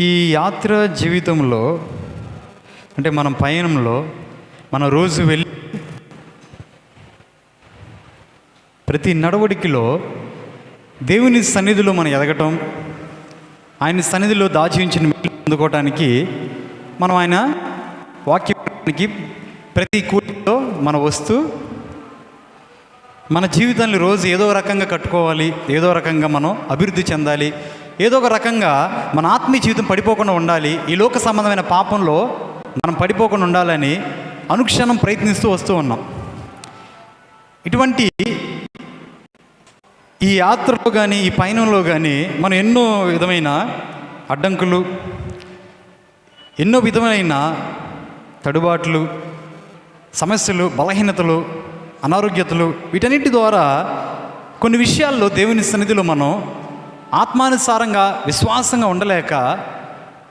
ఈ యాత్ర జీవితంలో అంటే మనం పయనంలో మన రోజు వెళ్ళి ప్రతి నడవడికలో దేవుని సన్నిధిలో మనం ఎదగటం, ఆయన సన్నిధిలో దాచి ఉంచిన మేలు పొందుకోవటానికి మనం ఆయన వాక్యానికి ప్రతి కూడిలో మన వస్తూ మన జీవితాన్ని రోజు ఏదో రకంగా కట్టుకోవాలి, ఏదో రకంగా మనం అభివృద్ధి చెందాలి, ఏదో ఒక రకంగా మన ఆత్మీయ జీవితం పడిపోకుండా ఉండాలి, ఈ లోక సంబంధమైన పాపంలో మనం పడిపోకుండా ఉండాలని అనుక్షణం ప్రయత్నిస్తూ వస్తూ ఉన్నాం. ఇటువంటి ఈ యాత్రలో కానీ ఈ పయనంలో కానీ మనం ఎన్నో విధమైన అడ్డంకులు, ఎన్నో విధమైన తడుబాట్లు, సమస్యలు, బలహీనతలు, అనారోగ్యతలు, వీటన్నిటి ద్వారా కొన్ని విషయాల్లో దేవుని సన్నిధిలో మనం ఆత్మానుసారంగా విశ్వాసంగా ఉండలేక